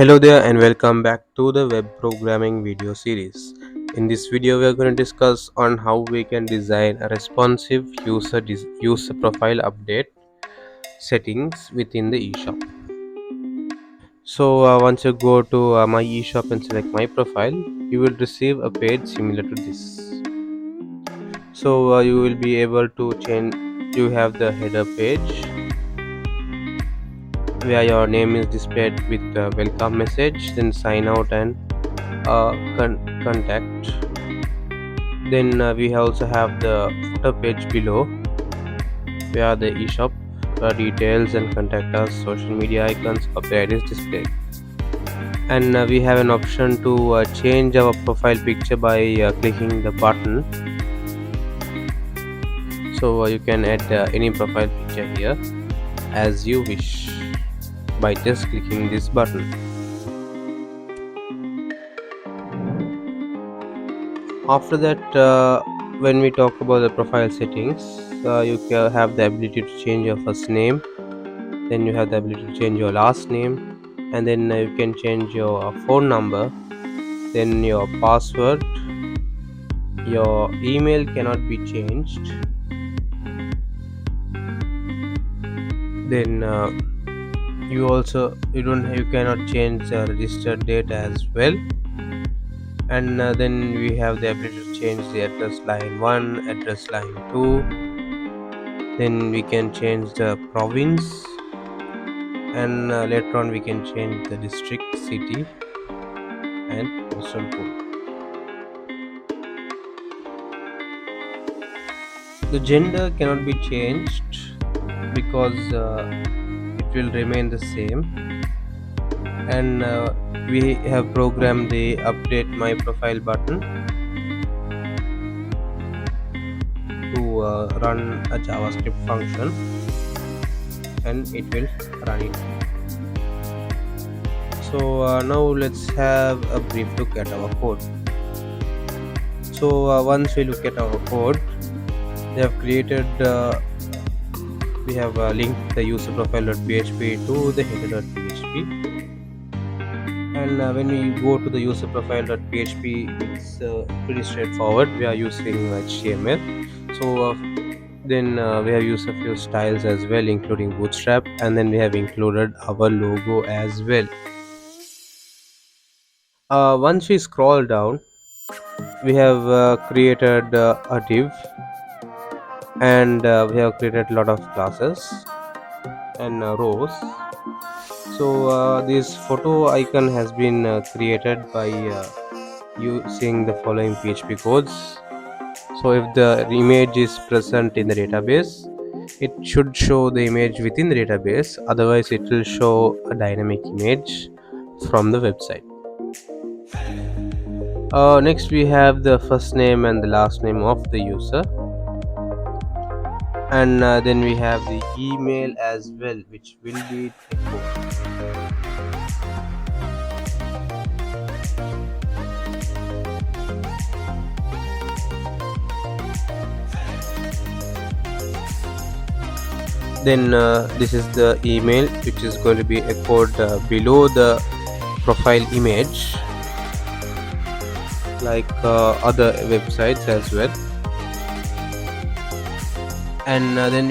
Hello there and welcome back to the web programming video series. In this video we are going to discuss on how we can design a responsive user profile update settings within the eShop. So once you go to my eShop and select my profile, you will receive a page similar to this. So you will be able to change. You have the header page where your name is displayed with a welcome message, then sign out and contact. Then we also have the footer page below where the eShop details and contact us, social media icons of the is displayed. And we have an option to change our profile picture by clicking the button. So you can add any profile picture here as you wish by just clicking this button. After that, when we talk about the profile settings, you can have the ability to change your first name, then you have the ability to change your last name, and then you can change your phone number, then your password. Your email cannot be changed. Then you cannot change the registered date as well. And then we have the ability to change the address line 1, address line 2. Then we can change the province, and later on we can change the district, city and postal code. The gender cannot be changed because it will remain the same. And we have programmed the update my profile button to run a JavaScript function, and it will run it. So now let's have a brief look at our code. So once we look at our code, we have created we have linked the user profile.php to the header.php. And when we go to the user profile.php, it's pretty straightforward. We are using HTML. So then we have used a few styles as well, including Bootstrap, and then we have included our logo as well. Once we scroll down, we have created a div, and we have created a lot of classes and rows. So this photo icon has been created by using the following PHP codes. So if the image is present in the database, it should show the image within the database, otherwise it will show a dynamic image from the website. Next we have the first name and the last name of the user, and then we have the email as well, which will be echoed. Then this is the email which is going to be echoed below the profile image, like other websites as well. And then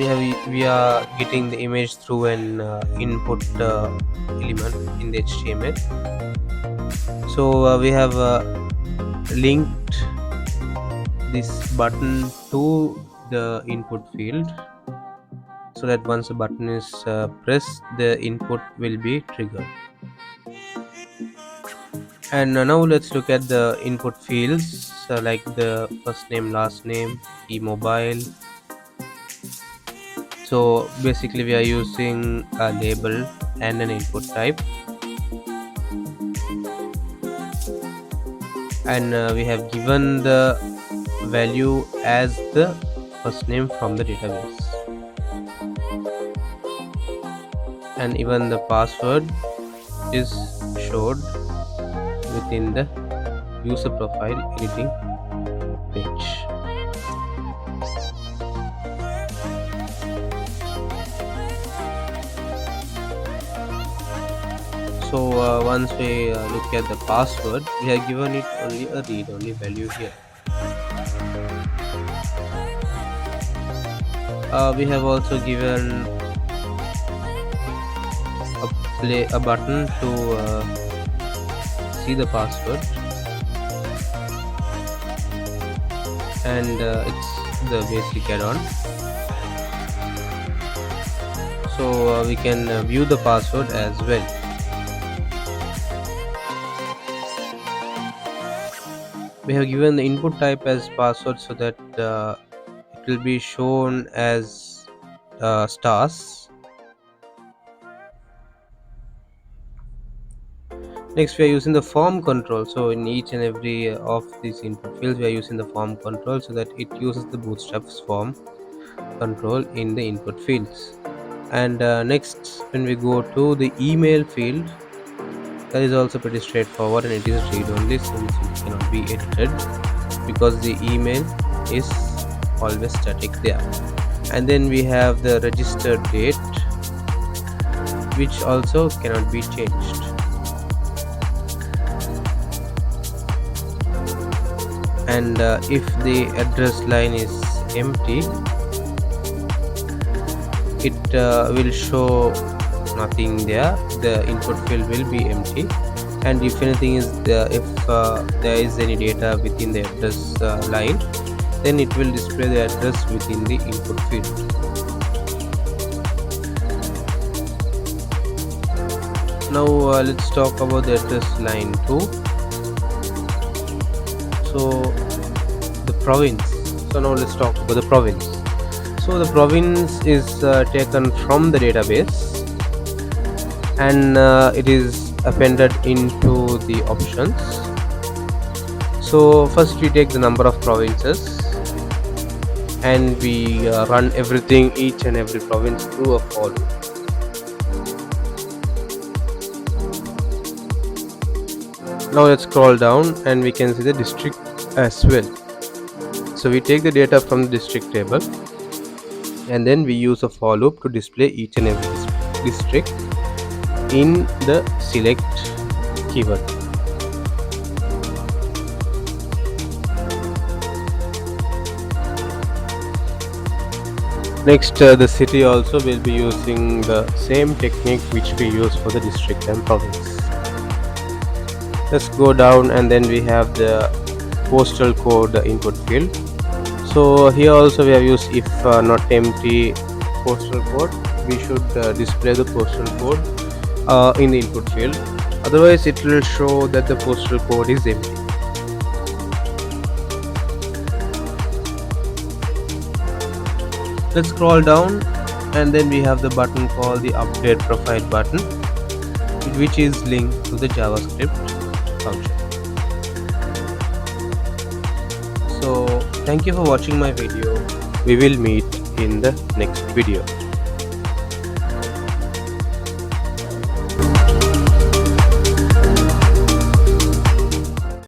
we are getting the image through an input element in the HTML. So we have linked this button to the input field, so that once the button is pressed, the input will be triggered. And now let's look at the input fields, like the first name, last name, e-mobile. So basically we are using a label and an input type, and we have given the value as the first name from the database, and even the password is showed within the user profile editing page. So once we look at the password, we have given it only a read-only value here. We have also given a button to see the password, and it's the basic add-on. So we can view the password as well. We have given the input type as password so that it will be shown as stars. Next, we are using the form control. So in each and every of these input fields, we are using the form control so that it uses the Bootstrap's form control in the input fields. And next, when we go to the email field, that is also pretty straightforward, and it is read only since it cannot be edited because the email is always static there. And then we have the registered date, which also cannot be changed. And if the address line is empty, it will show nothing there. The input field will be empty, and if anything is there, if there is any data within the address line, then it will display the address within the input field. Now let's talk about the address line 2. So the province. So now let's talk about the province. So the province is taken from the database, and it is appended into the options. So first we take the number of provinces, and we run everything, each and every province, through a for loop. Now let's scroll down and we can see the district as well. So we take the data from the district table, and then we use a for loop to display each and every district in the select keyword. Next, the city also will be using the same technique which we use for the district and province. Let's go down, and then we have the postal code input field. So here also we have used if not empty postal code. We should display the postal code in the input field, otherwise it will show that the postal code is empty. Let's scroll down, and then we have the button called the update profile button, which is linked to the JavaScript function. So thank you for watching my video. We will meet in the next video.